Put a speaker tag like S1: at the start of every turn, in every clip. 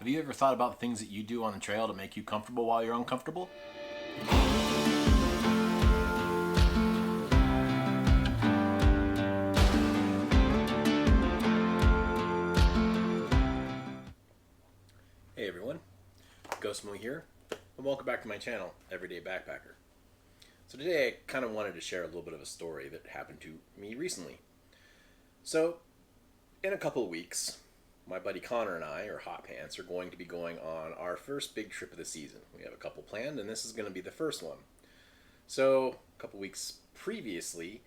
S1: Have you ever thought about the things that you do on the trail to make you comfortable while you're uncomfortable? Hey everyone, Ghostmo here, and welcome back to my channel, Everyday Backpacker. So today I kind of wanted to share a little bit of a story that happened to me recently. So, in a couple of weeks, my buddy Connor and I, or Hot Pants, are going to be going on our first big trip of the season. We have a couple planned, and this is going to be the first one. So, a couple weeks previously,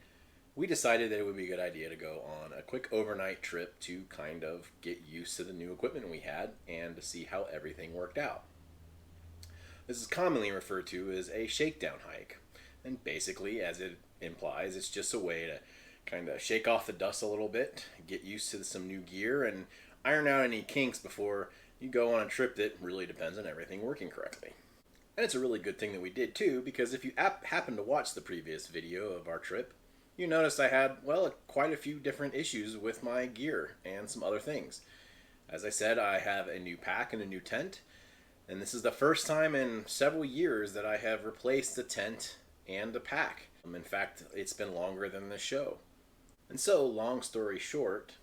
S1: we decided that it would be a good idea to go on a quick overnight trip to kind of get used to the new equipment we had and to see how everything worked out. This is commonly referred to as a shakedown hike, and basically, as it implies, it's just a way to kind of shake off the dust a little bit, get used to some new gear, and iron out any kinks before you go on a trip that really depends on everything working correctly. And it's a really good thing that we did too, because if you happen to watch the previous video of our trip, you noticed I had, well, quite a few different issues with my gear and some other things. As I said, I have a new pack and a new tent, and this is the first time in several years that I have replaced the tent and the pack. In fact, it's been longer than the show. And so, long story short,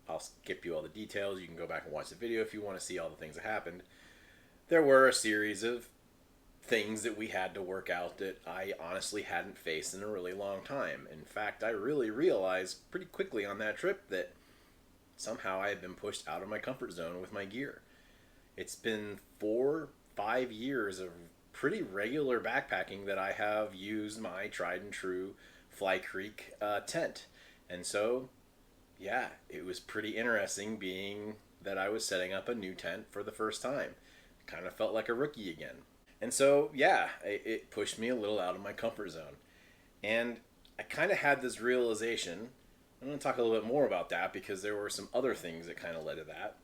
S1: I'll skip you all the details. You can go back and watch the video if you want to see all the things that happened. There were a series of things that we had to work out that I honestly hadn't faced in a really long time. In fact, I really realized pretty quickly on that trip that somehow I had been pushed out of my comfort zone with my gear. It's been 4-5 years of pretty regular backpacking that I have used my tried and true Fly Creek tent. And so, yeah, it was pretty interesting being that I was setting up a new tent for the first time. Kind of felt like a rookie again. And so, yeah, it pushed me a little out of my comfort zone. And I kind of had this realization. I'm going to talk a little bit more about that because there were some other things that kind of led to that.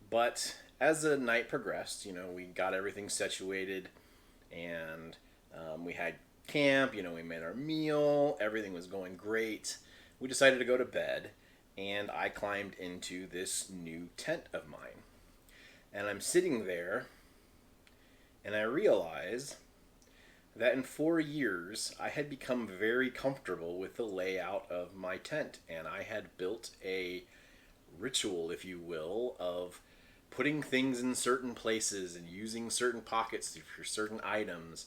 S1: But as the night progressed, we got everything situated and we had camp, we made our meal, everything was going great. We decided to go to bed, and I climbed into this new tent of mine. And I'm sitting there, and I realize that in 4 years, I had become very comfortable with the layout of my tent, and I had built a ritual, if you will, of putting things in certain places and using certain pockets for certain items.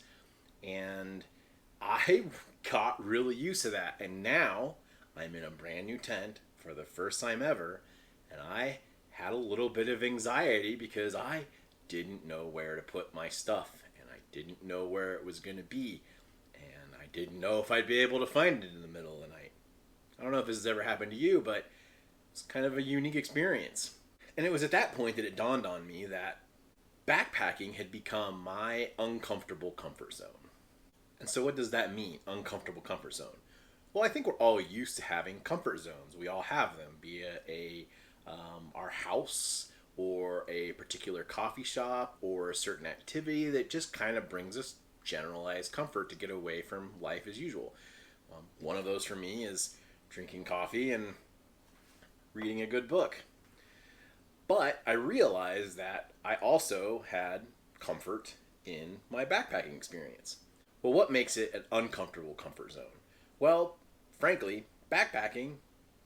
S1: And I got really used to that, and now I'm in a brand new tent for the first time ever, and I had a little bit of anxiety because I didn't know where to put my stuff, and I didn't know where it was going to be, and I didn't know if I'd be able to find it in the middle of the night. I don't know if this has ever happened to you, but it's kind of a unique experience. And it was at that point that it dawned on me that backpacking had become my uncomfortable comfort zone. And so what does that mean, uncomfortable comfort zone? Well, I think we're all used to having comfort zones. We all have them, be it our house or a particular coffee shop or a certain activity that just kind of brings us generalized comfort to get away from life as usual. One of those for me is drinking coffee and reading a good book. But I realized that I also had comfort in my backpacking experience. Well, what makes it an uncomfortable comfort zone? Well, frankly, backpacking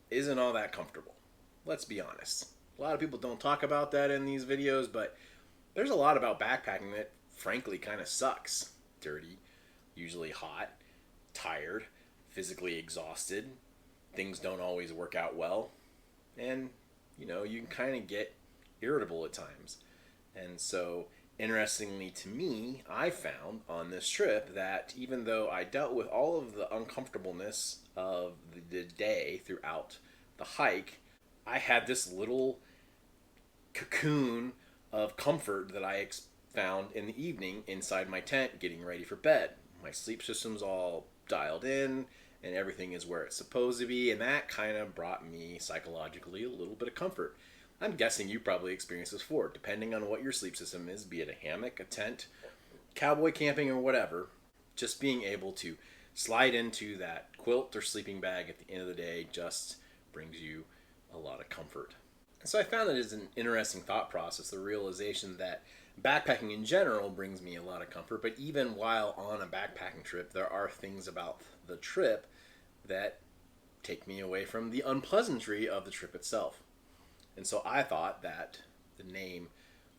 S1: isn't all that comfortable. Let's be honest. A lot of people don't talk about that in these videos, but there's a lot about backpacking that frankly kind of sucks. Dirty, usually hot, tired, physically exhausted. Things don't always work out well. And, you can kind of get irritable at times. And so, interestingly to me, I found on this trip that even though I dealt with all of the uncomfortableness of the day throughout the hike, I had this little cocoon of comfort that I found in the evening inside my tent getting ready for bed. My sleep system's all dialed in and everything is where it's supposed to be, and that kind of brought me psychologically a little bit of comfort. I'm guessing you probably experienced this before, depending on what your sleep system is, be it a hammock, a tent, cowboy camping, or whatever. Just being able to slide into that quilt or sleeping bag at the end of the day just brings you a lot of comfort. And so I found that it's an interesting thought process, the realization that backpacking in general brings me a lot of comfort, but even while on a backpacking trip, there are things about the trip that take me away from the unpleasantry of the trip itself. And so I thought that the name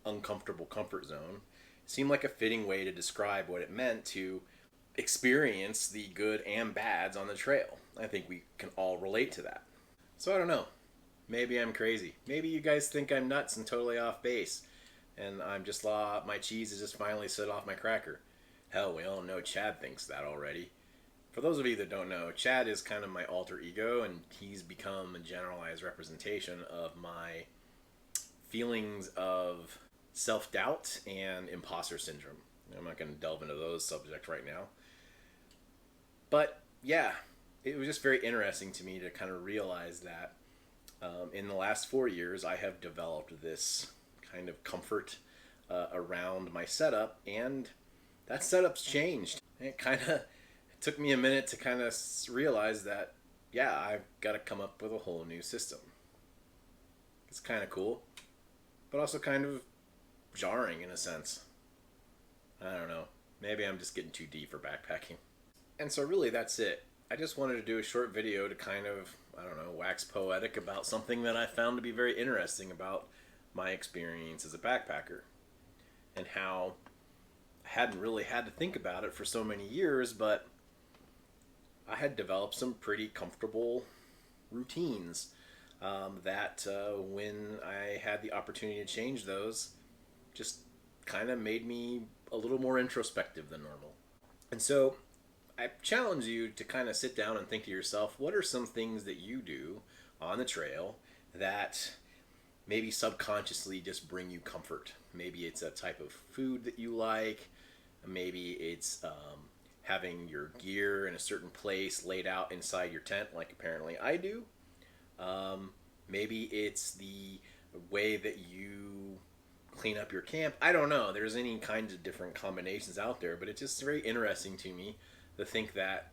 S1: Uncomfortable Comfort Zone seemed like a fitting way to describe what it meant to experience the good and bads on the trail. I think we can all relate to that. So I don't know. Maybe I'm crazy. Maybe you guys think I'm nuts and totally off base. And I'm just my cheese is just finally set off my cracker. Hell, we all know Chad thinks that already. For those of you that don't know, Chad is kind of my alter ego, and he's become a generalized representation of my feelings of self doubt and imposter syndrome. I'm not going to delve into those subjects right now. But yeah, it was just very interesting to me to kind of realize that in the last 4 years, I have developed this kind of comfort around my setup, and that setup's changed. It kind of took me a minute to kind of realize that, yeah, I've got to come up with a whole new system. It's kind of cool, but also kind of jarring in a sense. I don't know. Maybe I'm just getting too deep for backpacking. And so really that's it. I just wanted to do a short video to kind of, I don't know, wax poetic about something that I found to be very interesting about my experience as a backpacker, and how I hadn't really had to think about it for so many years, but I had developed some pretty comfortable routines that when I had the opportunity to change those, just kind of made me a little more introspective than normal. And so I challenge you to kind of sit down and think to yourself, what are some things that you do on the trail that maybe subconsciously just bring you comfort? Maybe it's a type of food that you like. Maybe it's having your gear in a certain place laid out inside your tent, like apparently I do. Maybe it's the way that you clean up your camp. I don't know. There's any kinds of different combinations out there, but it's just very interesting to me to think that,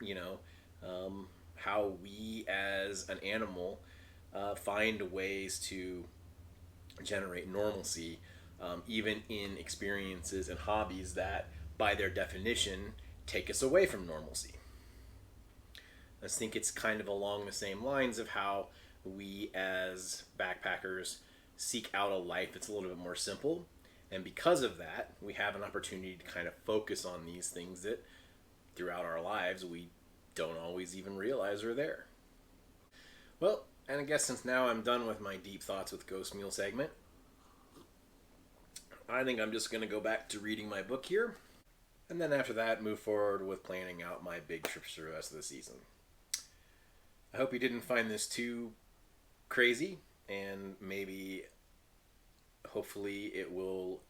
S1: how we as an animal find ways to generate normalcy, even in experiences and hobbies that, by their definition, take us away from normalcy. I think it's kind of along the same lines of how we as backpackers seek out a life that's a little bit more simple. And because of that, we have an opportunity to kind of focus on these things that throughout our lives we don't always even realize are there. Well, and I guess since now I'm done with my deep thoughts with Ghost Mule segment, I think I'm just going to go back to reading my book here. And then after that, move forward with planning out my big trips for the rest of the season. I hope you didn't find this too crazy, and maybe, hopefully, it will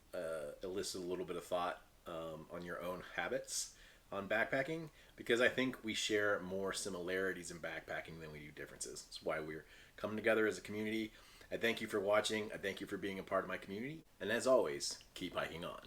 S1: elicit a little bit of thought on your own habits on backpacking, because I think we share more similarities in backpacking than we do differences. That's why we're coming together as a community. I thank you for watching. I thank you for being a part of my community. And as always, keep hiking on.